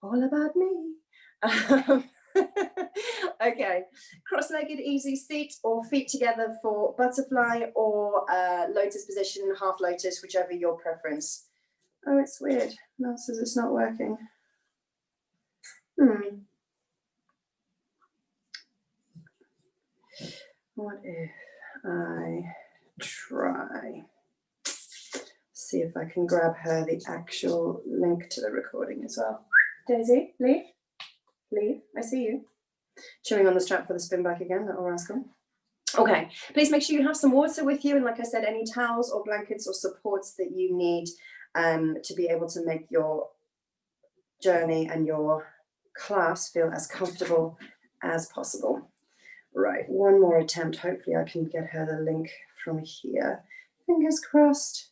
all about me. Okay, cross-legged easy seat or feet together for butterfly or lotus position, half lotus, whichever your preference. Oh, it's weird. Mel says it's not working. What if I try? See if I can grab her the actual link to the recording as well. Daisy, leave. Leave. I see you. Chewing on the strap for the spin back again, little rascal. Okay, please make sure you have some water with you, and like I said, any towels or blankets or supports that you need to be able to make your journey and your class feel as comfortable as possible. Right, one more attempt. Hopefully I can get her the link from here. Fingers crossed.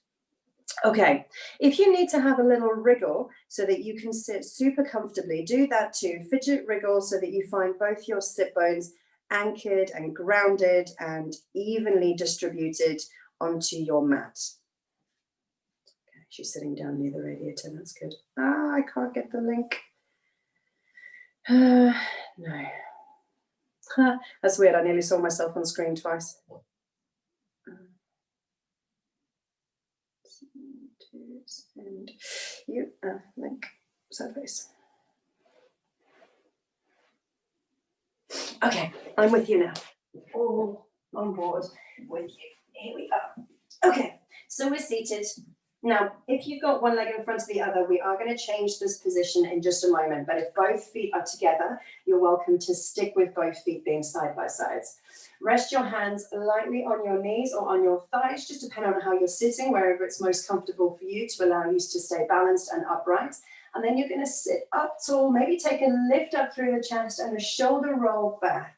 Okay, if you need to have a little wriggle so that you can sit super comfortably, do that too. Fidget wriggle so that you find both your sit bones anchored and grounded and evenly distributed onto your mat. Okay, she's sitting down near the radiator, that's good. Ah, I can't get the link. No. That's weird, I nearly saw myself on screen twice. Send you a link, sad face. Okay, I'm with you now. All on board with you. Here we are. Okay, so we're seated. Now, if you've got one leg in front of the other, we are going to change this position in just a moment. But if both feet are together, you're welcome to stick with both feet being side by sides. Rest your hands lightly on your knees or on your thighs, just depending on how you're sitting, wherever it's most comfortable for you to allow you to stay balanced and upright. And then you're going to sit up tall, maybe take a lift up through the chest and a shoulder roll back.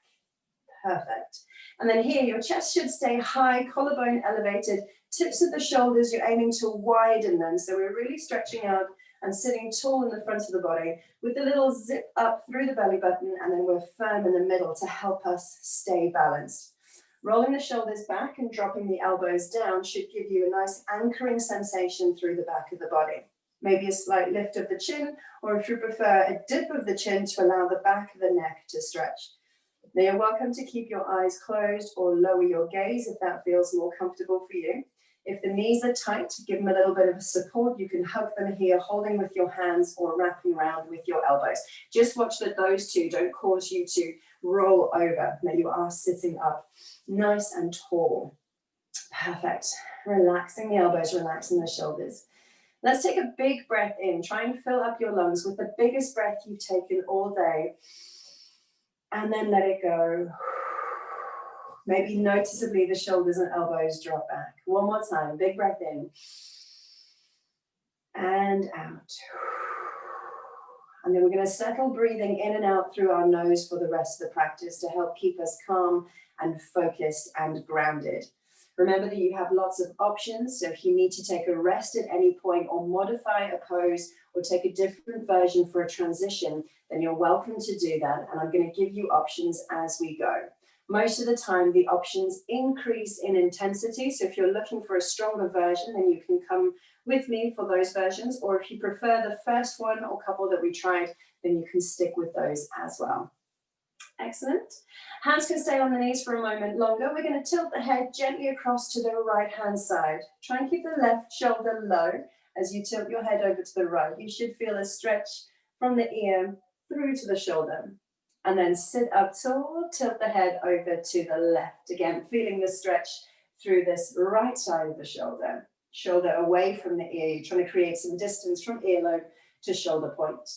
Perfect. And then here, your chest should stay high, collarbone elevated, tips of the shoulders, you're aiming to widen them. So we're really stretching out and sitting tall in the front of the body with a little zip up through the belly button, and then we're firm in the middle to help us stay balanced. Rolling the shoulders back and dropping the elbows down should give you a nice anchoring sensation through the back of the body. Maybe a slight lift of the chin, or if you prefer, a dip of the chin to allow the back of the neck to stretch. Now you're welcome to keep your eyes closed or lower your gaze if that feels more comfortable for you. If the knees are tight, give them a little bit of support. You can hug them here, holding with your hands or wrapping around with your elbows. Just watch that those two don't cause you to roll over. Now you are sitting up nice and tall. Perfect. Relaxing the elbows, relaxing the shoulders. Let's take a big breath in. Try and fill up your lungs with the biggest breath you've taken all day. And then let it go. Maybe noticeably the shoulders and elbows drop back. One more time, big breath in. And out. And then we're going to settle breathing in and out through our nose for the rest of the practice to help keep us calm and focused and grounded. Remember that you have lots of options, so if you need to take a rest at any point or modify a pose or take a different version for a transition, then you're welcome to do that, and I'm going to give you options as we go. Most of the time, the options increase in intensity, so if you're looking for a stronger version, then you can come with me for those versions, or if you prefer the first one or couple that we tried, then you can stick with those as well. Excellent. Hands can stay on the knees for a moment longer. We're going to tilt the head gently across to the right hand side. Try and keep the left shoulder low as you tilt your head over to the right. You should feel a stretch from the ear through to the shoulder. And then sit up tall, tilt the head over to the left. Again, feeling the stretch through this right side of the shoulder. Shoulder away from the ear. You're trying to create some distance from earlobe to shoulder point.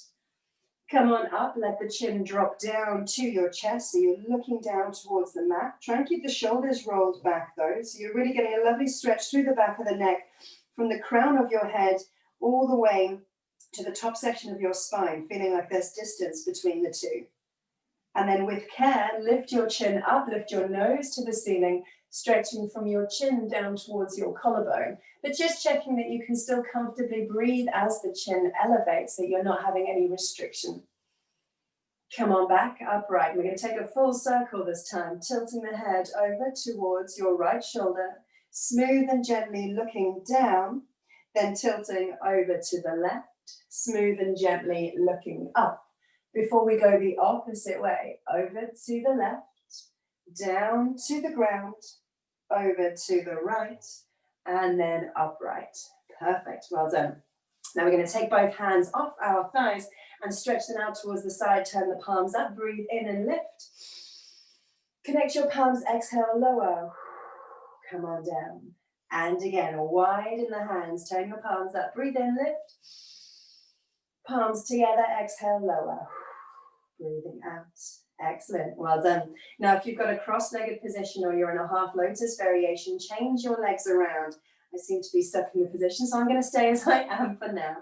Come on up, let the chin drop down to your chest, so you're looking down towards the mat. Try and keep the shoulders rolled back though, so you're really getting a lovely stretch through the back of the neck, from the crown of your head all the way to the top section of your spine, feeling like there's distance between the two. And then with care, lift your chin up, lift your nose to the ceiling, stretching from your chin down towards your collarbone, but just checking that you can still comfortably breathe as the chin elevates, so you're not having any restriction. Come on back, upright. We're going to take a full circle this time, tilting the head over towards your right shoulder, smooth and gently looking down, then tilting over to the left, smooth and gently looking up. Before we go the opposite way, over to the left, down to the ground, over to the right, and then upright. Perfect, well done. Now we're going to take both hands off our thighs and stretch them out towards the side, turn the palms up, breathe in and lift. Connect your palms, exhale, lower. Come on down. And again, widen the hands, turn your palms up, breathe in, lift. Palms together, exhale, lower. Breathing out. Excellent, well done. Now, if you've got a cross-legged position or you're in a half lotus variation, change your legs around. I seem to be stuck in the position, so I'm going to stay as I am for now.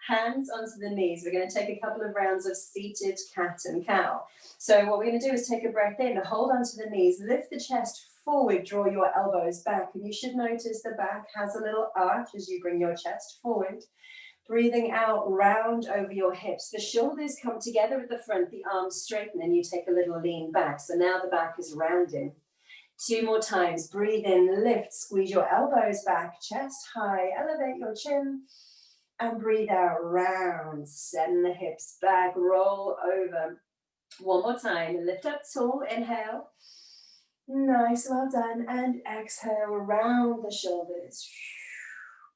Hands onto the knees. We're going to take a couple of rounds of seated cat and cow. So what we're going to do is take a breath in, hold onto the knees, lift the chest forward, draw your elbows back, and you should notice the back has a little arch as you bring your chest forward. Breathing out, round over your hips. The shoulders come together at the front, the arms straighten, and you take a little lean back. So now the back is rounding. 2 more times. Breathe in, lift, squeeze your elbows back, chest high, elevate your chin, and breathe out, round. Send the hips back, roll over. 1 more time. Lift up tall, inhale. Nice, well done. And exhale, round the shoulders.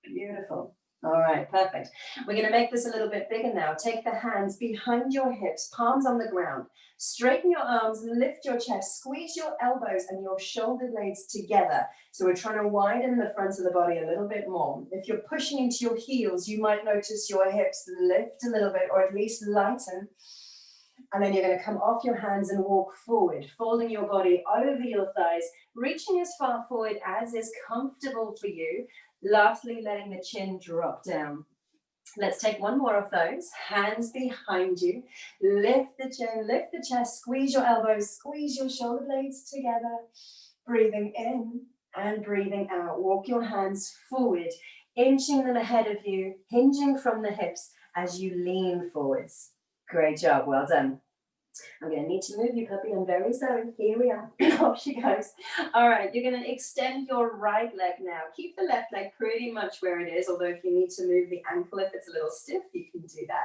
Beautiful. All right, perfect. We're going to make this a little bit bigger now. Take the hands behind your hips, palms on the ground. Straighten your arms, lift your chest, squeeze your elbows and your shoulder blades together. So we're trying to widen the front of the body a little bit more. If you're pushing into your heels, you might notice your hips lift a little bit or at least lighten. And then you're going to come off your hands and walk forward, folding your body over your thighs, reaching as far forward as is comfortable for you. Lastly, letting the chin drop down. Let's take 1 more of those. Hands behind you. Lift the chin, lift the chest, squeeze your elbows, squeeze your shoulder blades together. Breathing in and breathing out. Walk your hands forward, inching them ahead of you, hinging from the hips as you lean forwards. Great job, well done. I'm going to need to move you, puppy. I'm very sorry. Here we are. Off she goes. All right, you're going to extend your right leg now. Keep the left leg pretty much where it is, although if you need to move the ankle, if it's a little stiff, you can do that.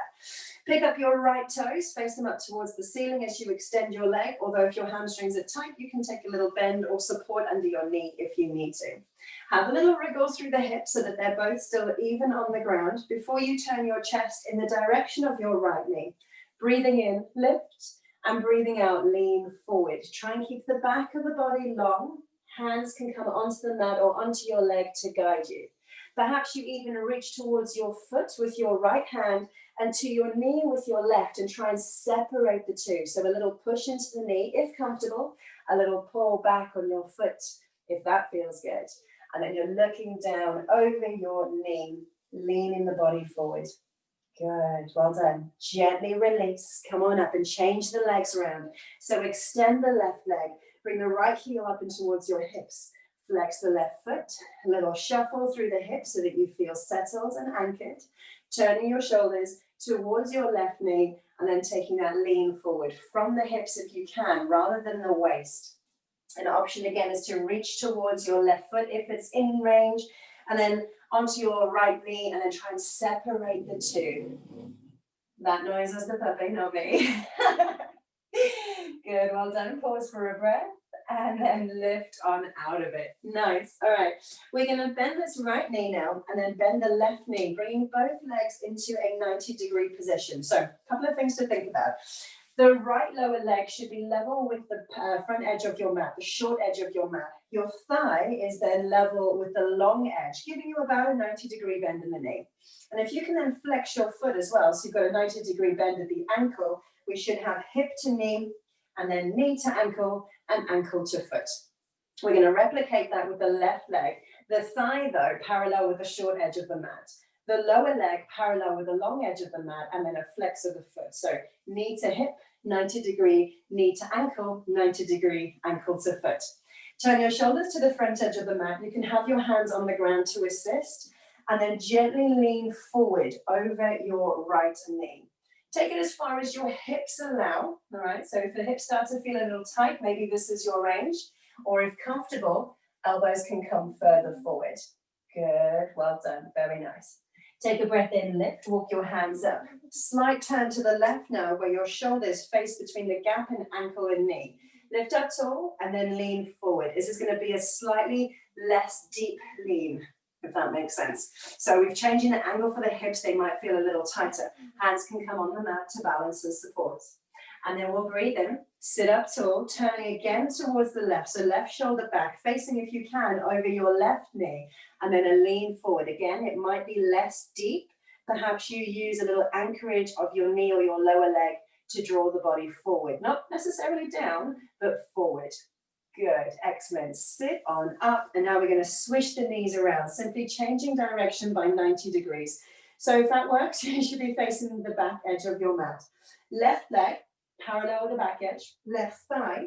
Pick up your right toes, face them up towards the ceiling as you extend your leg, although if your hamstrings are tight, you can take a little bend or support under your knee if you need to. Have a little wriggle through the hips so that they're both still even on the ground before you turn your chest in the direction of your right knee. Breathing in, lift. And breathing out, lean forward. Try and keep the back of the body long. Hands can come onto the mat or onto your leg to guide you. Perhaps you even reach towards your foot with your right hand and to your knee with your left and try and separate the two. So a little push into the knee if comfortable, a little pull back on your foot if that feels good. And then you're looking down over your knee, leaning the body forward. Good, well done. Gently release. Come on up and change the legs around. So extend the left leg. Bring the right heel up and towards your hips. Flex the left foot. A little shuffle through the hips so that you feel settled and anchored. Turning your shoulders towards your left knee and then taking that lean forward from the hips if you can, rather than the waist. An option again is to reach towards your left foot if it's in range, and then onto your right knee, and then try and separate the two. That noise was the puppy, not me. Good, well done. Pause for a breath, and then lift on out of it. Nice. All right, we're going to bend this right knee now, and then bend the left knee, bringing both legs into a 90-degree position. So a couple of things to think about. The right lower leg should be level with the front edge of your mat, the short edge of your mat. Your thigh is then level with the long edge, giving you about a 90-degree bend in the knee. And if you can then flex your foot as well, so you've got a 90-degree bend at the ankle, we should have hip to knee, and then knee to ankle, and ankle to foot. We're going to replicate that with the left leg. The thigh, though, parallel with the short edge of the mat. The lower leg parallel with the long edge of the mat, and then a flex of the foot. So knee to hip, 90-degree, knee to ankle, 90-degree, ankle to foot. Turn your shoulders to the front edge of the mat. You can have your hands on the ground to assist, and then gently lean forward over your right knee. Take it as far as your hips allow, all right? So if the hips start to feel a little tight, maybe this is your range, or if comfortable, elbows can come further forward. Good, well done, very nice. Take a breath in, lift, walk your hands up. Slight turn to the left now where your shoulders face between the gap in ankle and knee. Lift up tall and then lean forward. This is going to be a slightly less deep lean, if that makes sense. So we've changed the angle for the hips. They might feel a little tighter. Hands can come on the mat to balance and support. And then we'll breathe in, sit up tall, turning again towards the left. So left shoulder back, facing if you can over your left knee, and then a lean forward. Again, it might be less deep. Perhaps you use a little anchorage of your knee or your lower leg to draw the body forward. Not necessarily down, but forward. Good, excellent. Sit on up, and now we're going to swish the knees around, simply changing direction by 90 degrees. So if that works, you should be facing the back edge of your mat. Left leg, parallel with the back edge. Left thigh,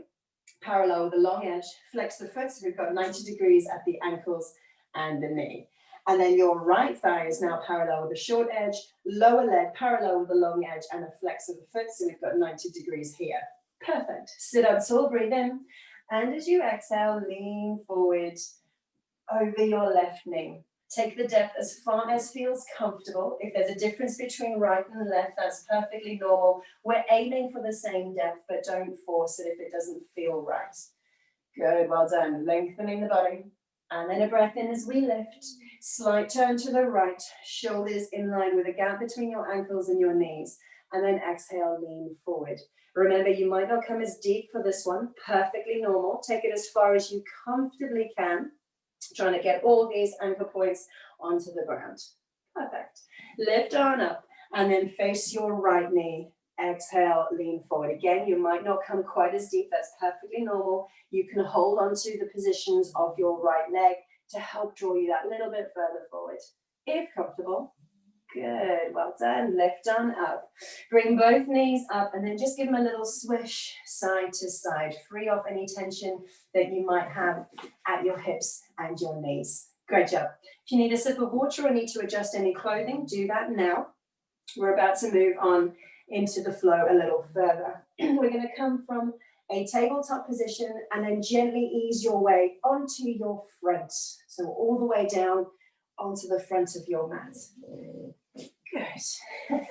parallel with the long edge. Flex the foot, so we've got 90 degrees at the ankles and the knee. And then your right thigh is now parallel with the short edge, lower leg parallel with the long edge, and a flex of the foot, so we've got 90 degrees here. Perfect. Sit up tall, breathe in. And as you exhale, lean forward over your left knee. Take the depth as far as feels comfortable. If there's a difference between right and left, that's perfectly normal. We're aiming for the same depth, but don't force it if it doesn't feel right. Good, well done. Lengthening the body. And then a breath in as we lift. Slight turn to the right, shoulders in line with a gap between your ankles and your knees. And then exhale, lean forward. Remember, you might not come as deep for this one. Perfectly normal. Take it as far as you comfortably can. Trying to get all these anchor points onto the ground. Perfect. Lift on up and then face your right knee. Exhale, lean forward. Again, you might not come quite as deep. That's perfectly normal. You can hold on to the positions of your right leg to help draw you that little bit further forward, if comfortable. Good, well done. Lift on up. Bring both knees up and then just give them a little swish side to side. Free off any tension that you might have at your hips and your knees. Great job. If you need a sip of water or need to adjust any clothing, do that now. We're about to move on into the flow a little further. We're going to come from a tabletop position and then gently ease your way onto your front. So all the way down onto the front of your mat. Good.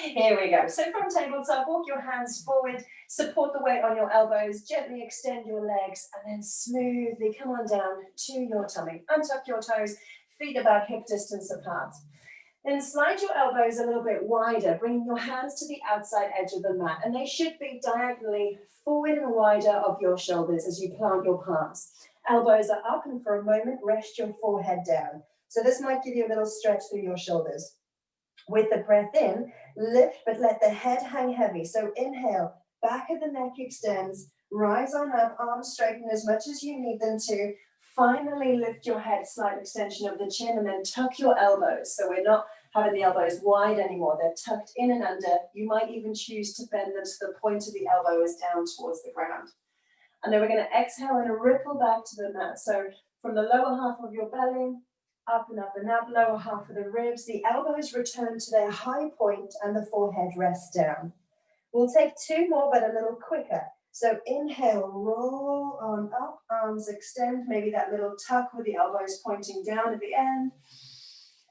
Here we go. So from tabletop, walk your hands forward, support the weight on your elbows, gently extend your legs, and then smoothly come on down to your tummy. Untuck your toes, feet about hip distance apart. Then slide your elbows a little bit wider, bringing your hands to the outside edge of the mat, and they should be diagonally forward and wider of your shoulders as you plant your palms. Elbows are up, and for a moment, rest your forehead down. So this might give you a little stretch through your shoulders. With the breath in, lift, but let the head hang heavy. So inhale, back of the neck extends, rise on up, arms straighten as much as you need them to. Finally lift your head, slight extension of the chin, and then tuck your elbows. So we're not having the elbows wide anymore. They're tucked in and under. You might even choose to bend them so the point of the elbow is down towards the ground. And then we're going to exhale and ripple back to the mat. So from the lower half of your belly, up and up and up, lower half of the ribs. The elbows return to their high point and the forehead rests down. We'll take two more, but a little quicker. So inhale, roll on up, arms extend, maybe that little tuck with the elbows pointing down at the end.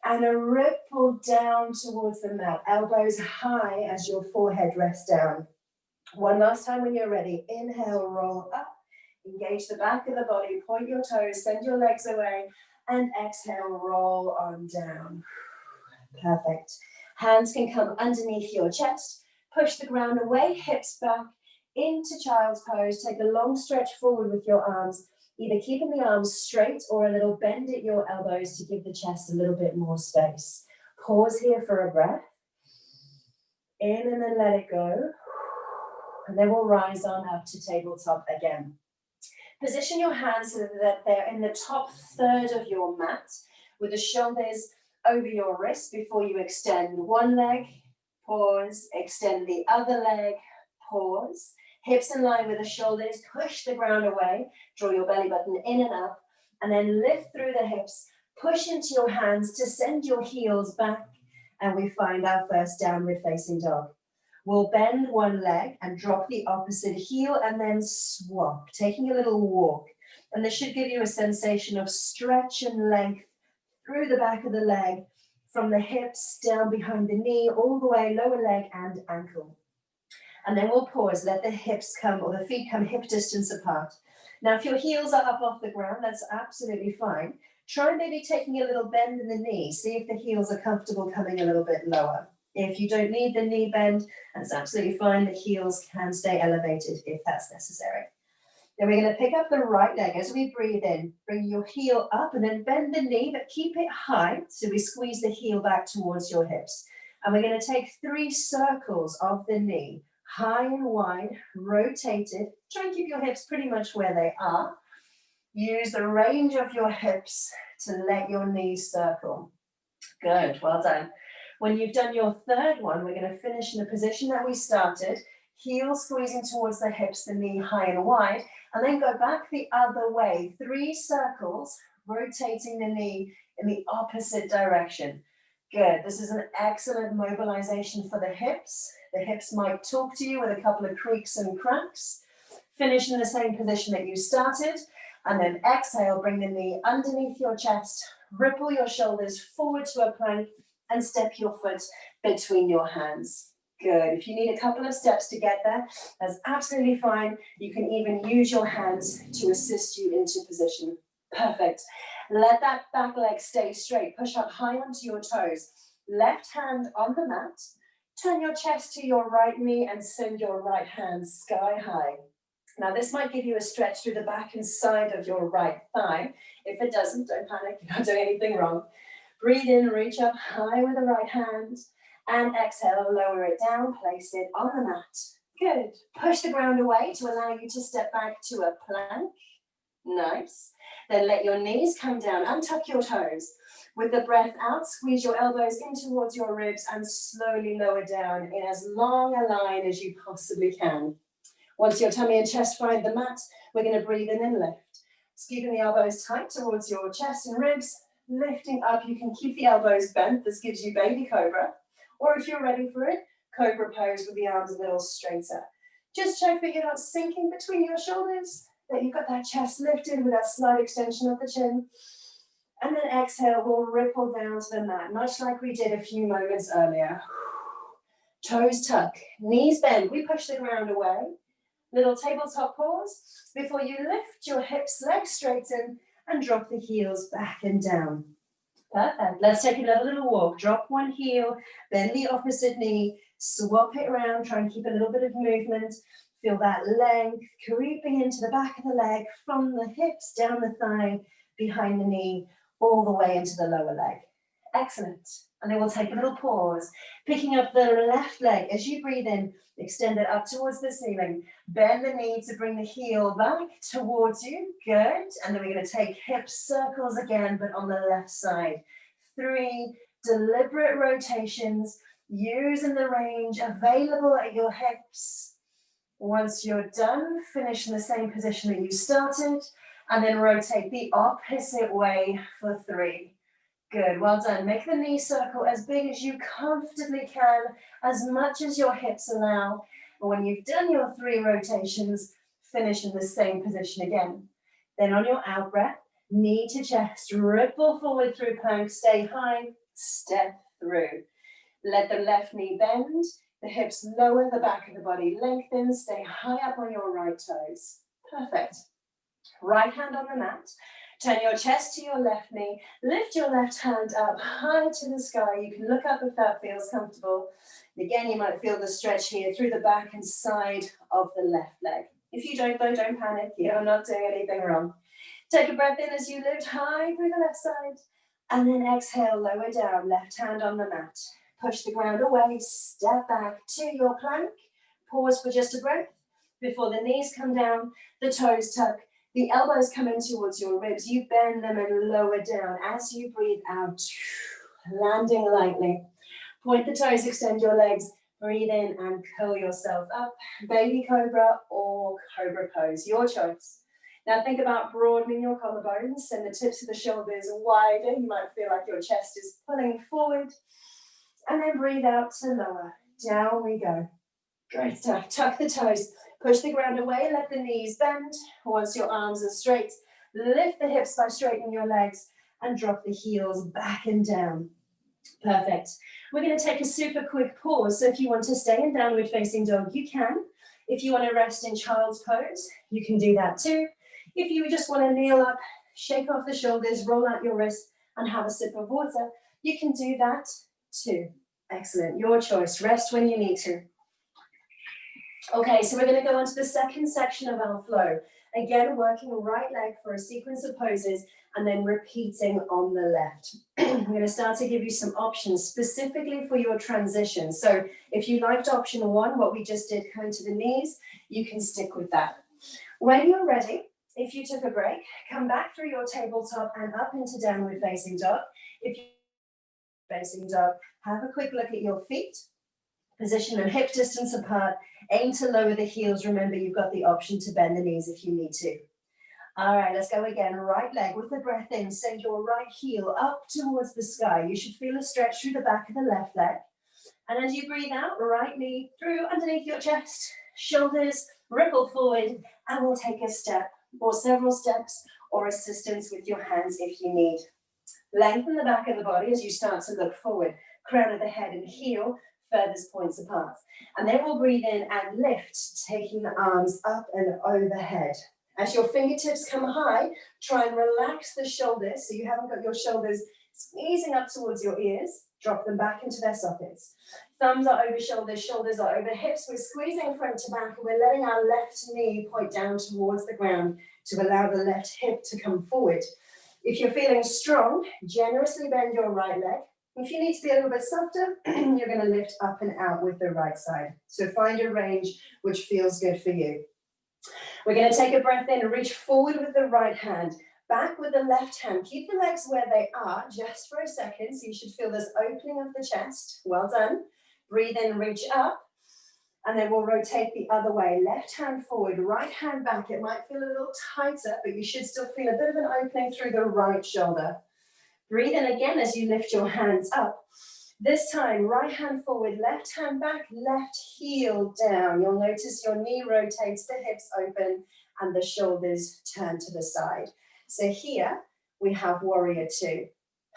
And a ripple down towards the mat, elbows high as your forehead rests down. One last time when you're ready. Inhale, roll up, engage the back of the body, point your toes, send your legs away, and exhale, roll on down. Perfect. Hands can come underneath your chest, push the ground away, hips back, into child's pose. Take a long stretch forward with your arms, either keeping the arms straight or a little bend at your elbows to give the chest a little bit more space. Pause here for a breath. In and then let it go. And then we'll rise on up to tabletop again. Position your hands so that they're in the top third of your mat with the shoulders over your wrists before you extend one leg, pause, extend the other leg, pause. Hips in line with the shoulders, push the ground away, draw your belly button in and up, and then lift through the hips, push into your hands to send your heels back, and we find our first downward facing dog. We'll bend one leg and drop the opposite heel and then swap, taking a little walk. And this should give you a sensation of stretch and length through the back of the leg, from the hips down behind the knee, all the way lower leg and ankle. And then we'll pause, let the hips come, or the feet come hip distance apart. Now, if your heels are up off the ground, that's absolutely fine. Try maybe taking a little bend in the knee. See if the heels are comfortable coming a little bit lower. If you don't need the knee bend, that's absolutely fine. The heels can stay elevated if that's necessary. Then we're going to pick up the right leg as we breathe in. Bring your heel up and then bend the knee, but keep it high. So we squeeze the heel back towards your hips. And we're going to take 3 circles of the knee, high and wide, rotated. Try and keep your hips pretty much where they are. Use the range of your hips to let your knees circle. Good, well done. When you've done your third one, we're going to finish in the position that we started. Heel squeezing towards the hips, the knee high and wide, and then go back the other way. 3 circles, rotating the knee in the opposite direction. Good, this is an excellent mobilization for the hips. The hips might talk to you with a couple of creaks and cracks. Finish in the same position that you started, and then exhale, bring the knee underneath your chest, ripple your shoulders forward to a plank, and step your foot between your hands. Good. If you need a couple of steps to get there, that's absolutely fine. You can even use your hands to assist you into position. Perfect. Let that back leg stay straight. Push up high onto your toes. Left hand on the mat. Turn your chest to your right knee and send your right hand sky high. Now, this might give you a stretch through the back and side of your right thigh. If it doesn't, don't panic. You're not doing anything wrong. Breathe in, reach up high with the right hand. And exhale, lower it down, place it on the mat. Good. Push the ground away to allow you to step back to a plank. Nice. Then let your knees come down, untuck your toes. With the breath out, squeeze your elbows in towards your ribs and slowly lower down in as long a line as you possibly can. Once your tummy and chest find the mat, we're going to breathe in and lift. Keeping the elbows tight towards your chest and ribs. Lifting up, you can keep the elbows bent. This gives you baby cobra. Or if you're ready for it, cobra pose with the arms a little straighter. Just check that you're not sinking between your shoulders, that you've got that chest lifted with that slight extension of the chin. And then exhale, we'll ripple down to the mat, much like we did a few moments earlier. Toes tuck, knees bend. We push the ground away. Little tabletop pause. Before you lift your hips, legs straighten, and drop the heels back and down. Perfect. Let's take another little walk. Drop one heel, bend the opposite knee, swap it around, try and keep a little bit of movement. Feel that length creeping into the back of the leg, from the hips, down the thigh, behind the knee, all the way into the lower leg. Excellent. And then we'll take a little pause, picking up the left leg as you breathe in, extend it up towards the ceiling. Bend the knee to bring the heel back towards you. Good. And then we're going to take hip circles again, but on the left side. 3 deliberate rotations, using the range available at your hips. Once you're done, finish in the same position that you started, and then rotate the opposite way for 3. Good, well done. Make the knee circle as big as you comfortably can, as much as your hips allow. And when you've done your 3 rotations, finish in the same position again. Then on your out breath, knee to chest, ripple forward through plank, stay high, step through. Let the left knee bend, the hips lower, the back of the body lengthen, stay high up on your right toes. Perfect. Right hand on the mat. Turn your chest to your left knee. Lift your left hand up high to the sky. You can look up if that feels comfortable. And again, you might feel the stretch here through the back and side of the left leg. If you don't, though, don't panic. You're not doing anything wrong. Take a breath in as you lift high through the left side. And then exhale, lower down, left hand on the mat. Push the ground away, step back to your plank. Pause for just a breath. Before the knees come down, the toes tuck. The elbows come in towards your ribs. You bend them and lower down as you breathe out, landing lightly. Point the toes, extend your legs. Breathe in and curl yourself up. Baby cobra or cobra pose, your choice. Now think about broadening your collarbones. Send the tips of the shoulders wider. You might feel like your chest is pulling forward. And then breathe out to lower. Down we go. Great stuff. Tuck the toes. Push the ground away, let the knees bend. Once your arms are straight, lift the hips by straightening your legs and drop the heels back and down. Perfect. We're going to take a super quick pause. So if you want to stay in downward facing dog, you can. If you want to rest in child's pose, you can do that too. If you just want to kneel up, shake off the shoulders, roll out your wrists, and have a sip of water, you can do that too. Excellent. Your choice. Rest when you need to. Okay, so we're going to go on to the second section of our flow. Again, working right leg for a sequence of poses and then repeating on the left. I'm going to start to give you some options specifically for your transition. So if you liked option 1, what we just did, coming to the knees, you can stick with that. When you're ready, if you took a break, come back through your tabletop and up into downward facing dog. If you're facing dog, have a quick look at your feet. Position them hip distance apart. Aim to lower the heels. Remember, you've got the option to bend the knees if you need to. All right, let's go again. Right leg with the breath in. Send your right heel up towards the sky. You should feel a stretch through the back of the left leg. And as you breathe out, right knee through underneath your chest, shoulders, ripple forward, and we'll take a step or several steps or assistance with your hands if you need. Lengthen the back of the body as you start to look forward. Crown of the head and heel furthest points apart. And then we'll breathe in and lift, taking the arms up and overhead. As your fingertips come high, try and relax the shoulders so you haven't got your shoulders squeezing up towards your ears. Drop them back into their sockets. Thumbs are over shoulders, shoulders are over hips. We're squeezing front to back and we're letting our left knee point down towards the ground to allow the left hip to come forward. If you're feeling strong, generously bend your right leg. If you need to be a little bit softer, you're going to lift up and out with the right side. So find a range which feels good for you. We're going to take a breath in and reach forward with the right hand, back with the left hand. Keep the legs where they are just for a second. So you should feel this opening of the chest. Well done. Breathe in, reach up. And then we'll rotate the other way. Left hand forward, right hand back. It might feel a little tighter, but you should still feel a bit of an opening through the right shoulder. Breathe in again as you lift your hands up. This time, right hand forward, left hand back, left heel down. You'll notice your knee rotates, the hips open, and the shoulders turn to the side. So here, we have warrior 2.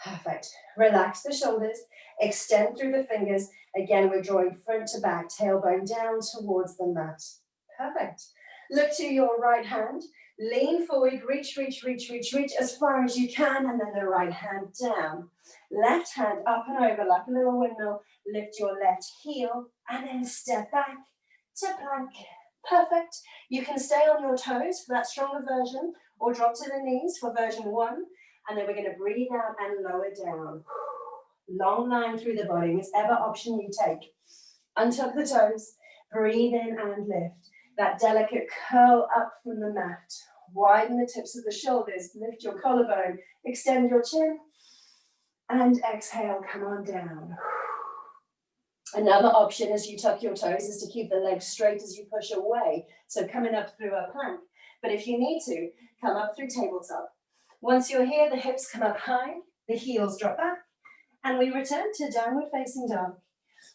Perfect. Relax the shoulders, extend through the fingers. Again, we're drawing front to back, tailbone down towards the mat. Perfect. Look to your right hand. Lean forward, reach, reach, reach, reach, reach as far as you can, and then the right hand down. Left hand up and over like a little windmill. Lift your left heel, and then step back to plank. Perfect. You can stay on your toes for that stronger version, or drop to the knees for version 1, and then we're going to breathe out and lower down. Long line through the body, whichever option you take. Untuck the toes, breathe in and lift. That delicate curl up from the mat. Widen the tips of the shoulders, lift your collarbone, extend your chin, and exhale, come on down. Another option as you tuck your toes is to keep the legs straight as you push away. So coming up through a plank. But if you need to, come up through tabletop. Once you're here, the hips come up high, the heels drop back, and we return to downward facing dog.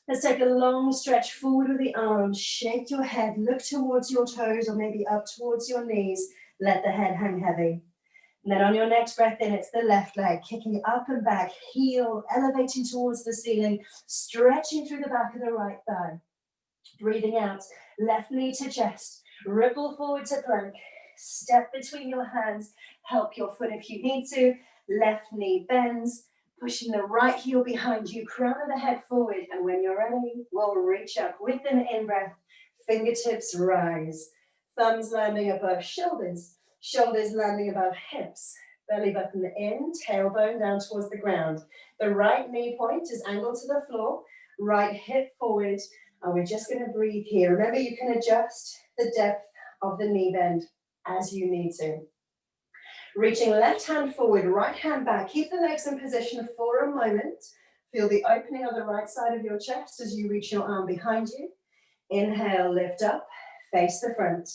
Let's take a long stretch forward with the arms. Shake your head, look towards your toes or maybe up towards your knees. Let the head hang heavy. And then on your next breath in, it's the left leg, kicking up and back, heel elevating towards the ceiling, stretching through the back of the right thigh. Breathing out, left knee to chest, ripple forward to plank, step between your hands, help your foot if you need to, left knee bends, pushing the right heel behind you, crown of the head forward, and when you're ready, we'll reach up with an in-breath, fingertips rise, thumbs landing above shoulders, shoulders landing above hips, belly button in, tailbone down towards the ground. The right knee point is angled to the floor, right hip forward, and we're just going to breathe here. Remember, you can adjust the depth of the knee bend as you need to. Reaching left hand forward, right hand back. Keep the legs in position for a moment. Feel the opening of the right side of your chest as you reach your arm behind you. Inhale, lift up, face the front.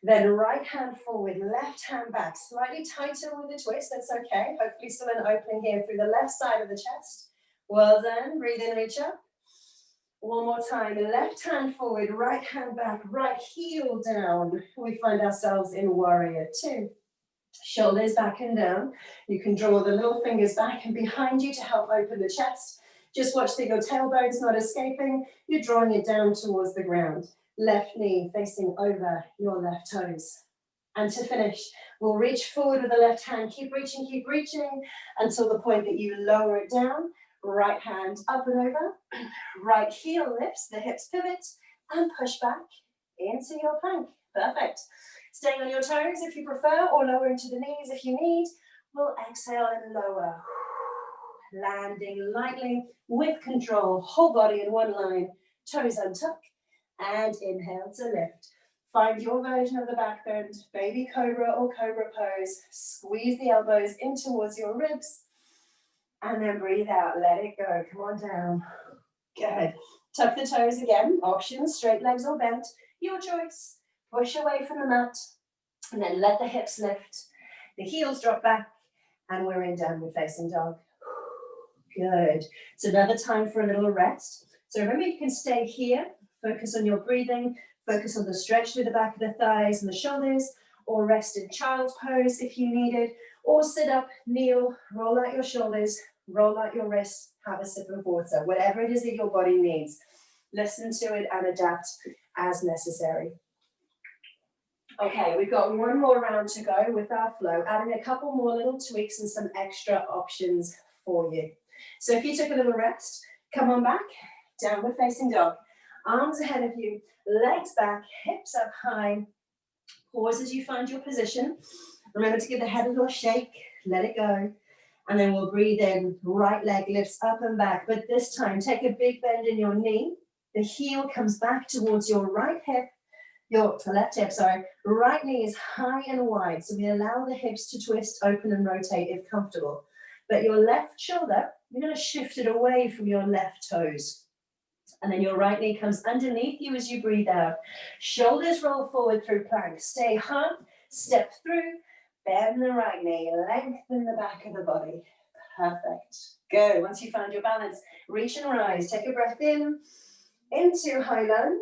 Then right hand forward, left hand back. Slightly tighter with a twist, that's okay. Hopefully still an opening here through the left side of the chest. Well done, breathe in, reach up. One more time, left hand forward, right hand back, right heel down. We find ourselves in warrior 2. Shoulders back and down. You can draw the little fingers back and behind you to help open the chest. Just watch that your tailbone's not escaping. You're drawing it down towards the ground. Left knee facing over your left toes. And to finish, we'll reach forward with the left hand. Keep reaching until the point that you lower it down. Right hand up and over. Right heel lifts, the hips pivot, and push back into your plank. Perfect. Staying on your toes if you prefer, or lower into the knees if you need. We'll exhale and lower. Landing lightly with control, whole body in one line, toes untuck, and inhale to lift. Find your version of the back bend, baby cobra or cobra pose. Squeeze the elbows in towards your ribs, and then breathe out, let it go. Come on down. Good. Tuck the toes again. Options, straight legs or bent, your choice. Push away from the mat, and then let the hips lift. The heels drop back, and we're in downward facing dog. Good. It's another time for a little rest. So remember, you can stay here, focus on your breathing, focus on the stretch through the back of the thighs and the shoulders, or rest in child's pose if you need it, or sit up, kneel, roll out your shoulders, roll out your wrists, have a sip of water, whatever it is that your body needs. Listen to it and adapt as necessary. Okay, we've got one more round to go with our flow, adding a couple more little tweaks and some extra options for you. So if you took a little rest, come on back, downward facing dog. Arms ahead of you, legs back, hips up high. Pause as you find your position. Remember to give the head a little shake, let it go. And then we'll breathe in, right leg lifts up and back. But this time, take a big bend in your knee. The heel comes back towards your right hip, your left hip, sorry. Right knee is high and wide. So we allow the hips to twist, open and rotate if comfortable. But your left shoulder, you're going to shift it away from your left toes. And then your right knee comes underneath you as you breathe out. Shoulders roll forward through plank. Stay hard, step through, bend the right knee, lengthen the back of the body. Perfect. Good. Once you find your balance, reach and rise. Take a breath in, into high lunge.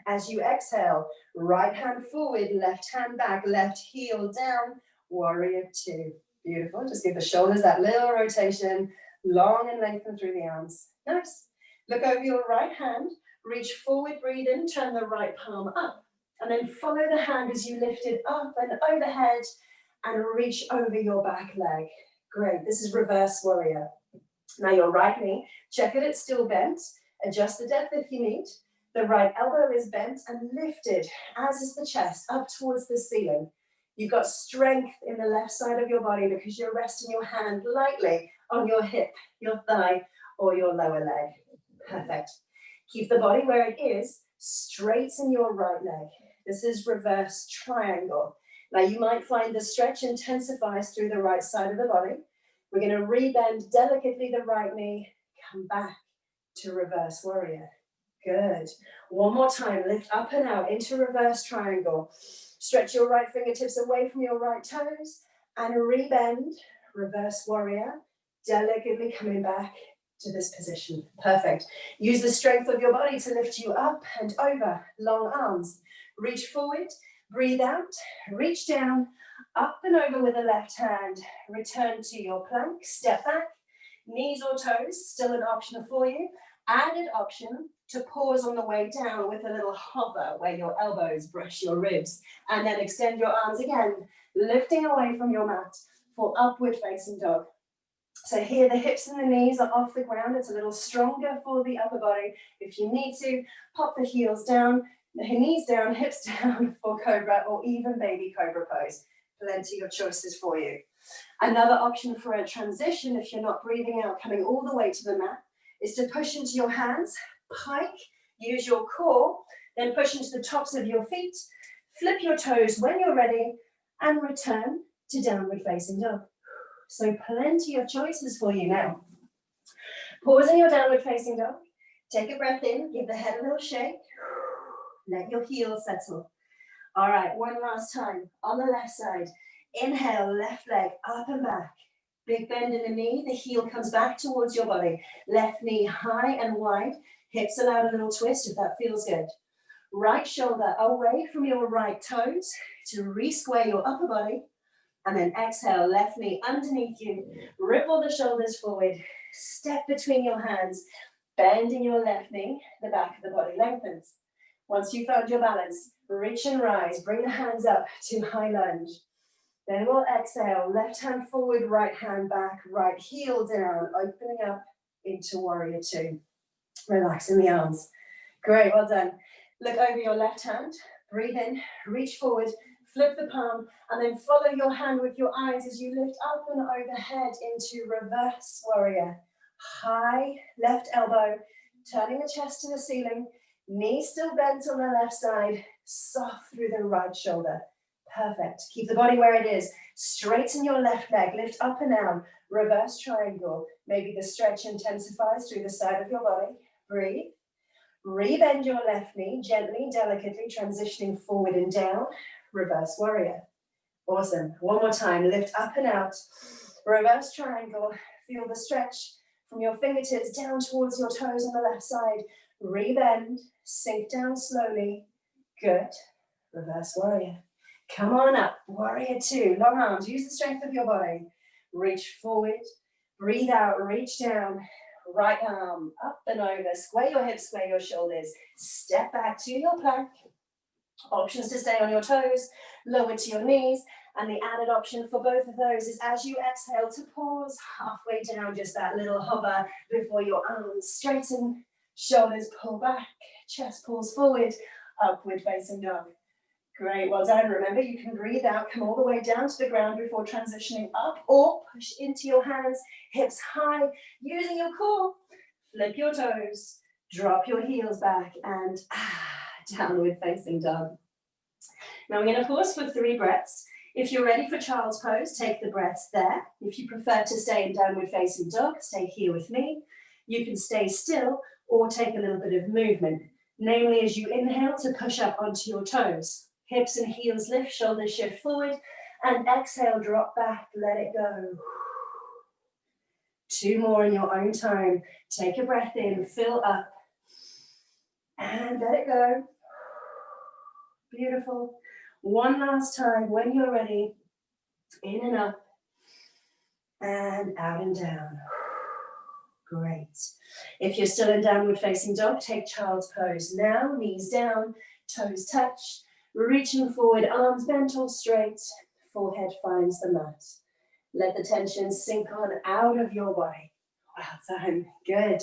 As you exhale, right hand forward, left hand back, left heel down, warrior two. Beautiful. Just give the shoulders that little rotation, long and lengthen through the arms. Nice. Look over your right hand, reach forward, breathe in, turn the right palm up, and then follow the hand as you lift it up and overhead and reach over your back leg. Great. This is reverse warrior. Now your right knee, check that it's still bent. Adjust the depth if you need. The right elbow is bent and lifted, as is the chest, up towards the ceiling. You've got strength in the left side of your body because you're resting your hand lightly on your hip, your thigh, or your lower leg. Perfect. Keep the body where it is, straighten your right leg. This is reverse triangle. Now you might find the stretch intensifies through the right side of the body. We're going to rebend delicately the right knee, come back to reverse warrior. Good. One more time, lift up and out into reverse triangle. Stretch your right fingertips away from your right toes and rebend, reverse warrior, delicately coming back to this position. Perfect. Use the strength of your body to lift you up and over, long arms. Reach forward, breathe out, reach down, up and over with the left hand. Return to your plank, step back, knees or toes, still an option for you. Added option to pause on the way down with a little hover where your elbows brush your ribs, and then extend your arms again, lifting away from your mat for upward facing dog. So here the hips and the knees are off the ground. It's a little stronger for the upper body. If you need to, pop the heels down, the knees down, hips down for cobra or even baby cobra pose. Plenty of choices for you. Another option for a transition, if you're not breathing out, coming all the way to the mat, is to push into your hands, pike, use your core, then push into the tops of your feet, flip your toes when you're ready, and return to downward facing dog. So plenty of choices for you now. Pause in your downward facing dog. Take a breath in, give the head a little shake. Let your heels settle. All right, one last time. On the left side, inhale, left leg up and back. Big bend in the knee, the heel comes back towards your body. Left knee high and wide. Hips allow a little twist if that feels good. Right shoulder away from your right toes to re-square your upper body And then exhale, left knee underneath you. Ripple the shoulders forward. Step between your hands. Bending your left knee, the back of the body lengthens. Once you've found your balance, reach and rise. Bring the hands up to high lunge. Then we'll exhale, left hand forward, right hand back, right heel down, opening up into warrior two. Relaxing the arms. Great, well done. Look over your left hand, breathe in, reach forward, flip the palm, and then follow your hand with your eyes as you lift up and overhead into reverse warrior. High left elbow, turning the chest to the ceiling, knees still bent on the left side, soft through the right shoulder. Perfect. Keep the body where it is. Straighten your left leg, lift up and down, reverse triangle. Maybe the stretch intensifies through the side of your body. Breathe. Rebend your left knee, gently, delicately transitioning forward and down. Reverse warrior. Awesome. One more time. Lift up and out. Reverse triangle. Feel the stretch from your fingertips down towards your toes on the left side. Rebend. Sink down slowly. Good. Reverse warrior. Come on up. Warrior two. Long arms. Use the strength of your body. Reach forward. Breathe out. Reach down. Right arm up and over. Square your hips, square your shoulders. Step back to your plank. Options to stay on your toes, lower to your knees. And the added option for both of those is as you exhale to pause halfway down, just that little hover before your arms straighten, shoulders pull back, chest pulls forward, upward facing dog. Great, well done. Remember, you can breathe out, come all the way down to the ground before transitioning up or push into your hands, hips high, using your core. Flip your toes, drop your heels back and downward facing dog. Now we're going to pause for 3 breaths. If you're ready for child's pose, take the breaths there. If you prefer to stay in downward facing dog, stay here with me. You can stay still or take a little bit of movement, namely as you inhale to push up onto your toes. Hips and heels lift, shoulders shift forward, and exhale, drop back, let it go. 2 more in your own time. Take a breath in, fill up, and let it go. Beautiful. One last time, when you're ready, in and up, and out and down. Great. If you're still in downward facing dog, take child's pose now, knees down, toes touch. Reaching forward, arms bent or straight, forehead finds the mat. Let the tension sink on out of your body. Well done, good.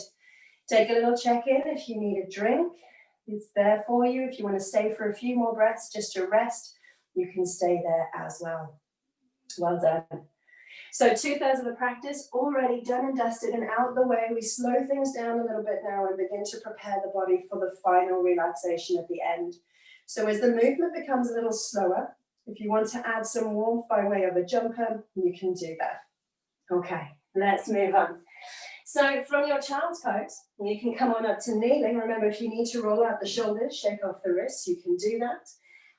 Take a little check-in if you need a drink. It's there for you. If you want to stay for a few more breaths just to rest, you can stay there as well. Well done. So 2/3 of the practice already done and dusted and out the way. We slow things down a little bit now and begin to prepare the body for the final relaxation at the end. So as the movement becomes a little slower, if you want to add some warmth by way of a jumper, you can do that. Okay, let's move on. So from your child's pose, you can come on up to kneeling. Remember, if you need to roll out the shoulders, shake off the wrists, you can do that.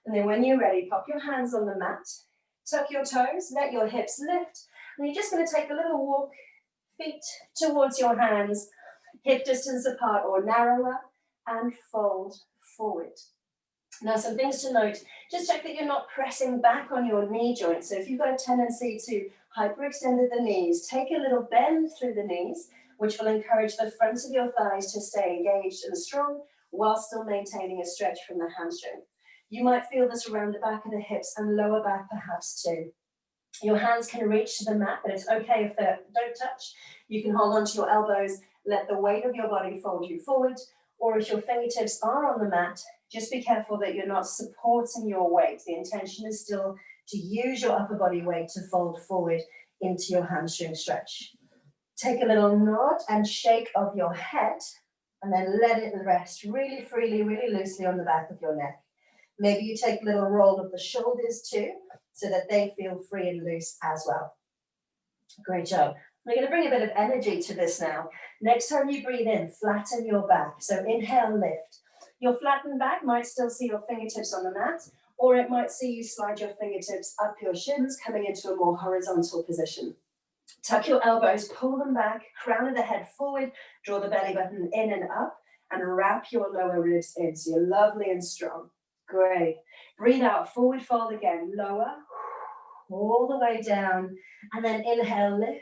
And then when you're ready, pop your hands on the mat, tuck your toes, let your hips lift. And you're just going to take a little walk, feet towards your hands, hip distance apart or narrower, and fold forward. Now, some things to note, just check that you're not pressing back on your knee joints. So if you've got a tendency to hyperextend the knees, take a little bend through the knees, which will encourage the front of your thighs to stay engaged and strong while still maintaining a stretch from the hamstring. You might feel this around the back of the hips and lower back perhaps too. Your hands can reach to the mat, but it's okay if they don't touch. You can hold onto your elbows, let the weight of your body fold you forward, or if your fingertips are on the mat, just be careful that you're not supporting your weight. The intention is still to use your upper body weight to fold forward into your hamstring stretch. Take a little nod and shake of your head, and then let it rest really freely, really loosely on the back of your neck. Maybe you take a little roll of the shoulders too, so that they feel free and loose as well. Great job. We're going to bring a bit of energy to this now. Next time you breathe in, flatten your back. So inhale, lift. Your flattened back might still see your fingertips on the mat, or it might see you slide your fingertips up your shins, coming into a more horizontal position. Tuck your elbows, pull them back, crown of the head forward, draw the belly button in and up, and wrap your lower ribs in so you're lovely and strong. Great. Breathe out, forward fold again, lower, all the way down. And then inhale, lift,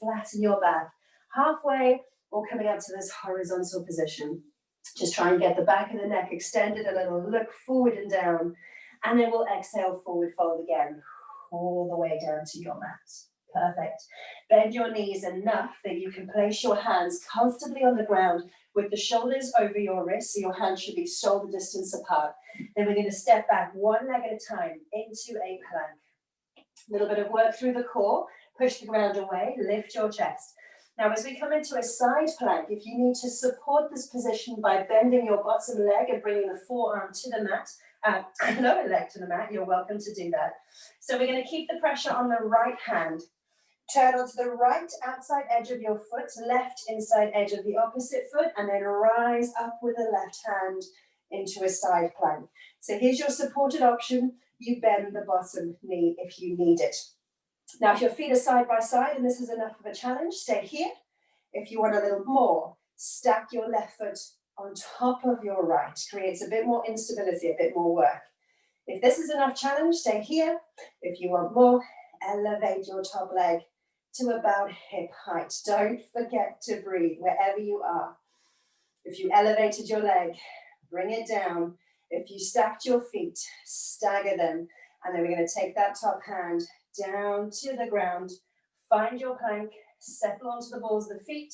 flatten your back. Halfway or coming up to this horizontal position. Just try and get the back of the neck extended a little, look forward and down. And then we'll exhale, forward fold again, all the way down to your mat. Perfect. Bend your knees enough that you can place your hands comfortably on the ground with the shoulders over your wrists, so your hands should be shoulder distance apart. Then we're going to step back one leg at a time into a plank. A little bit of work through the core, push the ground away, lift your chest. Now as we come into a side plank, if you need to support this position by bending your bottom leg and bringing the forearm to the mat, lower leg to the mat, you're welcome to do that. So we're going to keep the pressure on the right hand. Turn onto the right outside edge of your foot, left inside edge of the opposite foot, and then rise up with the left hand into a side plank. So here's your supported option. You bend the bottom knee if you need it. Now, if your feet are side by side and this is enough of a challenge, stay here. If you want a little more, stack your left foot on top of your right. Creates a bit more instability, a bit more work. If this is enough challenge, stay here. If you want more, elevate your top leg to about hip height. Don't forget to breathe wherever you are. If you elevated your leg, bring it down. If you stacked your feet, stagger them. And then we're going to take that top hand down to the ground. Find your plank, settle onto the balls of the feet,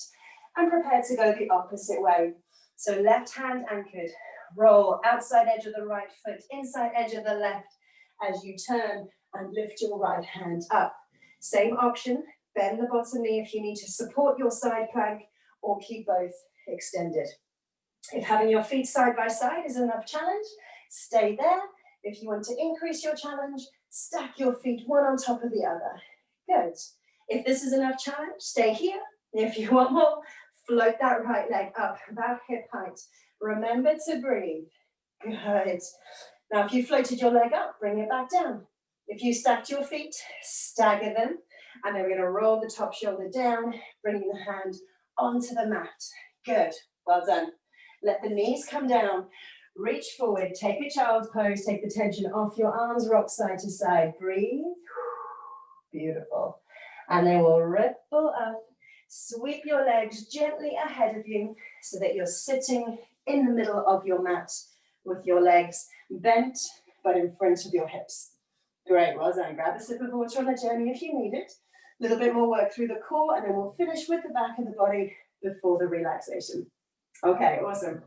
and prepare to go the opposite way. So left hand anchored, roll outside edge of the right foot, inside edge of the left as you turn and lift your right hand up. Same option. Bend the bottom knee if you need to support your side plank or keep both extended. If having your feet side by side is enough challenge, stay there. If you want to increase your challenge, stack your feet one on top of the other. Good. If this is enough challenge, stay here. If you want more, float that right leg up about hip height. Remember to breathe. Good. Now, if you floated your leg up, bring it back down. If you stacked your feet, stagger them. And then we're going to roll the top shoulder down, bringing the hand onto the mat. Good. Well done. Let the knees come down. Reach forward. Take a child's pose. Take the tension off your arms. Rock side to side. Breathe. Beautiful. And then we'll ripple up. Sweep your legs gently ahead of you so that you're sitting in the middle of your mat with your legs bent but in front of your hips. Great, well done. Grab a sip of water on the journey if you need it. A little bit more work through the core, and then we'll finish with the back of the body before the relaxation. Okay, awesome.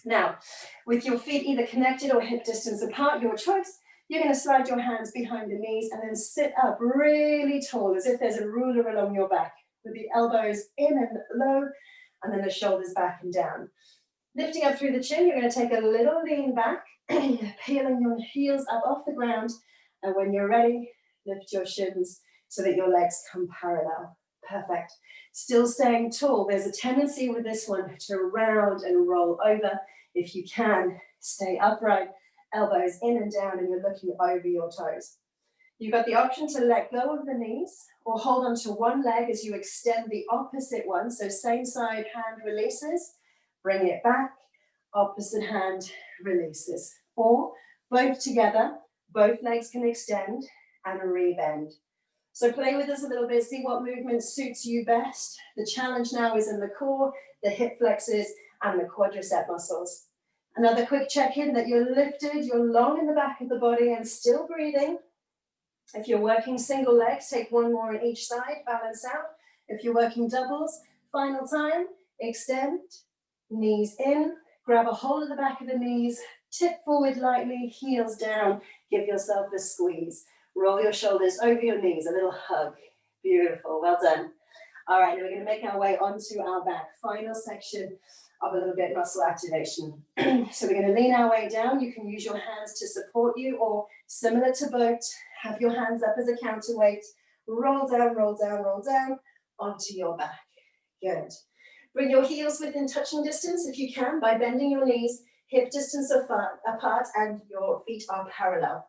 Now, with your feet either connected or hip distance apart, your choice, you're going to slide your hands behind the knees and then sit up really tall as if there's a ruler along your back with the elbows in and low and then the shoulders back and down. Lifting up through the chin, you're going to take a little lean back, peeling your heels up off the ground. And when you're ready, lift your shins so that your legs come parallel. Perfect. Still staying tall. There's a tendency with this one to round and roll over. If you can, stay upright, elbows in and down, and you're looking over your toes. You've got the option to let go of the knees or hold onto one leg as you extend the opposite one. So same side, hand releases, bring it back, opposite hand releases. Or both together, both legs can extend and rebend. So play with us a little bit, see what movement suits you best. The challenge now is in the core, the hip flexors, and the quadricep muscles. Another quick check-in that you're lifted, you're long in the back of the body and still breathing. If you're working single legs, take one more on each side, balance out. If you're working doubles, final time, extend, knees in, grab a hold of the back of the knees, tip forward lightly, heels down, give yourself a squeeze. Roll your shoulders over your knees, a little hug. Beautiful, well done. All right, now we're going to make our way onto our back. Final section of a little bit of muscle activation. So we're going to lean our way down. You can use your hands to support you, or similar to boat, have your hands up as a counterweight. Roll down, roll down, roll down onto your back. Good. Bring your heels within touching distance if you can by bending your knees, hip distance apart, and your feet are parallel.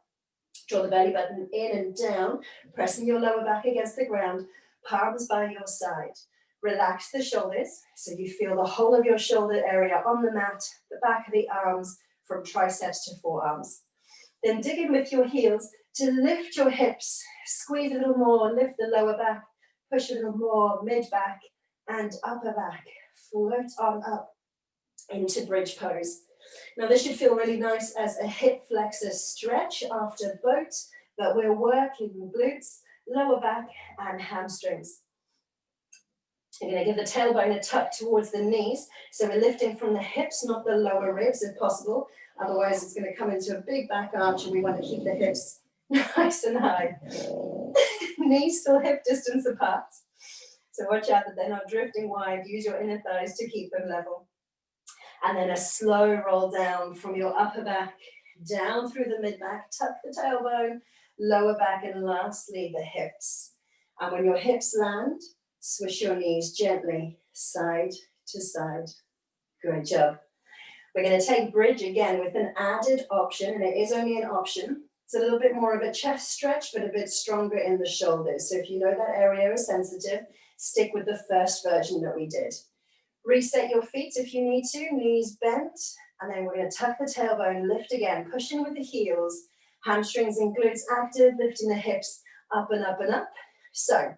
Draw the belly button in and down, pressing your lower back against the ground, palms by your side. Relax the shoulders so you feel the whole of your shoulder area on the mat, the back of the arms from triceps to forearms. Then dig in with your heels to lift your hips, squeeze a little more, lift the lower back, push a little more, mid back and upper back. Float on up into bridge pose. Now this should feel really nice as a hip flexor stretch after boat, but we're working glutes, lower back and hamstrings. You're going to give the tailbone a tuck towards the knees. So we're lifting from the hips, not the lower ribs if possible. Otherwise it's going to come into a big back arch and we want to keep the hips nice and high. Knees still hip distance apart. So watch out that they're not drifting wide. Use your inner thighs to keep them level. And then a slow roll down from your upper back, down through the mid back, tuck the tailbone, lower back, and lastly the hips. And when your hips land, swish your knees gently, side to side. Good job. We're going to take bridge again with an added option, and it is only an option. It's a little bit more of a chest stretch, but a bit stronger in the shoulders. So if you know that area is sensitive, stick with the first version that we did. Reset your feet if you need to, knees bent, and then we're going to tuck the tailbone, lift again, pushing with the heels, hamstrings and glutes active, lifting the hips up and up and up. So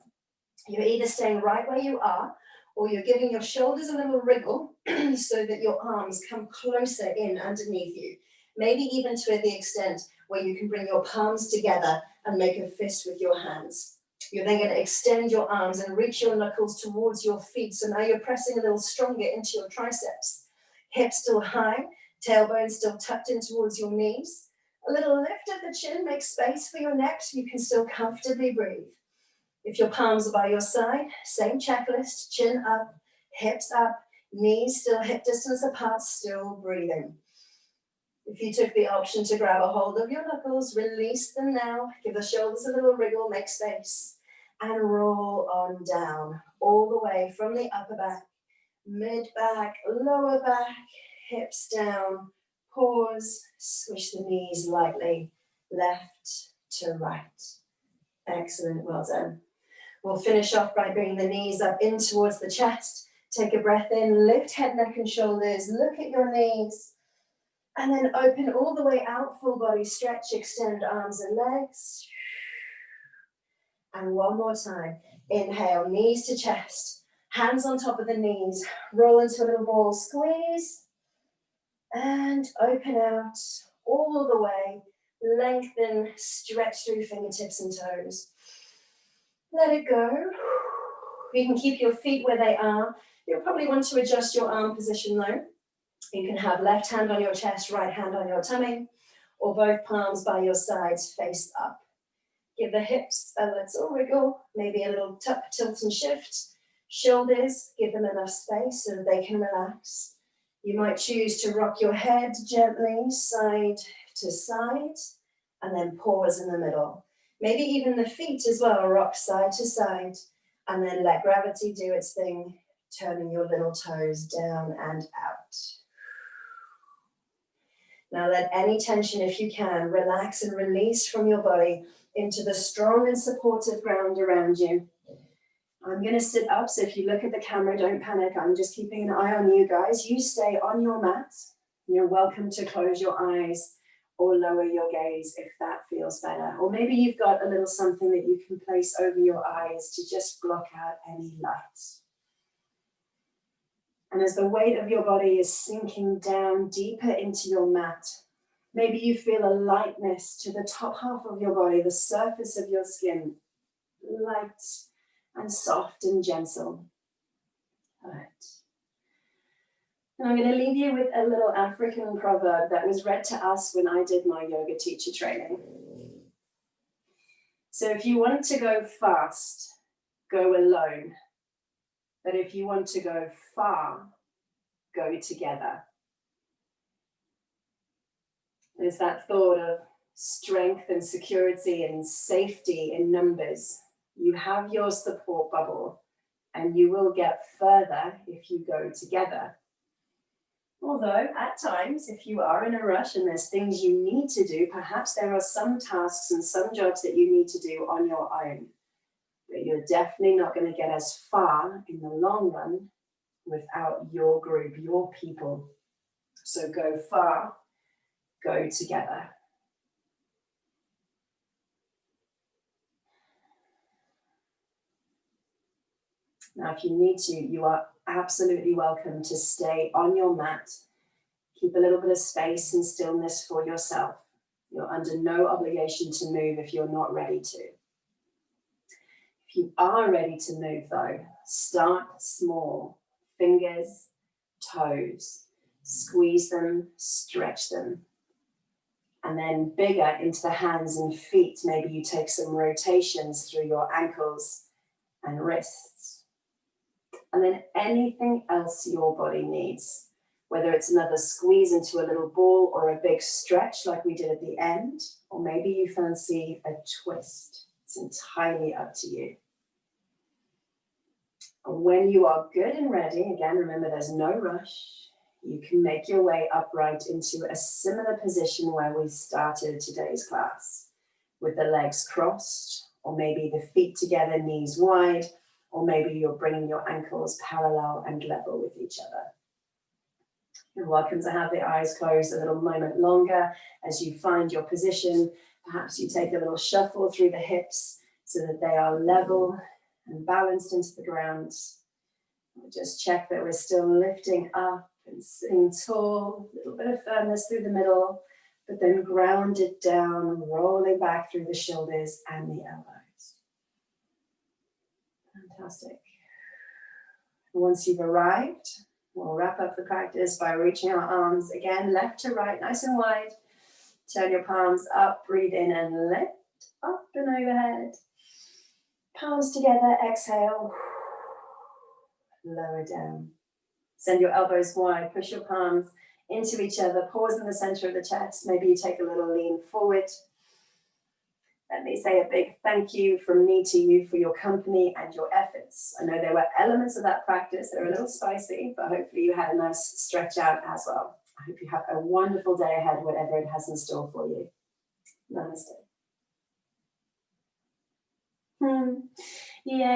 you're either staying right where you are, or you're giving your shoulders a little wriggle so that your arms come closer in underneath you. Maybe even to the extent where you can bring your palms together and make a fist with your hands. You're then going to extend your arms and reach your knuckles towards your feet. So now you're pressing a little stronger into your triceps. Hips still high, tailbone still tucked in towards your knees. A little lift of the chin, make space for your neck so you can still comfortably breathe. If your palms are by your side, same checklist, chin up, hips up, knees still hip distance apart, still breathing. If you took the option to grab a hold of your knuckles, release them now, give the shoulders a little wriggle, make space, and roll on down, all the way from the upper back, mid back, lower back, hips down, pause, swish the knees lightly, left to right. Excellent, well done. We'll finish off by bringing the knees up in towards the chest. Take a breath in, lift head, neck and shoulders, look at your knees, and then open all the way out, full body stretch, extend arms and legs. And one more time, inhale, knees to chest, hands on top of the knees, roll into a little ball, squeeze, and open out all the way, lengthen, stretch through fingertips and toes. Let it go. You can keep your feet where they are. You'll probably want to adjust your arm position though. You can have left hand on your chest, right hand on your tummy, or both palms by your sides face up. Give the hips a little wriggle, maybe a little tuck, tilt and shift. Shoulders, give them enough space so that they can relax. You might choose to rock your head gently side to side and then pause in the middle. Maybe even the feet as well, rock side to side and then let gravity do its thing, turning your little toes down and out. Now let any tension, if you can, relax and release from your body into the strong and supportive ground around you. I'm going to sit up, so if you look at the camera, don't panic. I'm just keeping an eye on you guys. You stay on your mat. You're welcome to close your eyes or lower your gaze if that feels better. Or maybe you've got a little something that you can place over your eyes to just block out any light. And as the weight of your body is sinking down deeper into your mat, maybe you feel a lightness to the top half of your body, the surface of your skin, light and soft and gentle. All right. And I'm going to leave you with a little African proverb that was read to us when I did my yoga teacher training. So if you want to go fast, go alone. But if you want to go far, go together. There's that thought of strength and security and safety in numbers. You have your support bubble and you will get further if you go together. Although at times, if you are in a rush and there's things you need to do, perhaps there are some tasks and some jobs that you need to do on your own. But you're definitely not going to get as far in the long run without your group, your people. So go far, go together. Now, if you need to, you are absolutely welcome to stay on your mat. Keep a little bit of space and stillness for yourself. You're under no obligation to move if you're not ready to. If you are ready to move though, start small. Fingers, toes, squeeze them, stretch them. And then bigger into the hands and feet. Maybe you take some rotations through your ankles and wrists. And then anything else your body needs, whether it's another squeeze into a little ball or a big stretch like we did at the end, or maybe you fancy a twist. It's entirely up to you. And when you are good and ready, again, remember there's no rush. You can make your way upright into a similar position where we started today's class, with the legs crossed, or maybe the feet together, knees wide, or maybe you're bringing your ankles parallel and level with each other. You're welcome to have the eyes closed a little moment longer as you find your position. Perhaps you take a little shuffle through the hips so that they are level and balanced into the ground. We'll just check that we're still lifting up and sitting tall, a little bit of firmness through the middle, but then grounded down, rolling back through the shoulders and the elbows. Fantastic. Once you've arrived, we'll wrap up the practice by reaching our arms again, left to right, nice and wide. Turn your palms up, breathe in and lift up and overhead. Palms together, exhale. Lower down. Send your elbows wide, push your palms into each other, pause in the center of the chest. Maybe you take a little lean forward. Let me say a big thank you from me to you for your company and your efforts. I know there were elements of that practice that are a little spicy, but hopefully you had a nice stretch out as well. I hope you have a wonderful day ahead, whatever it has in store for you. Namaste. Yeah.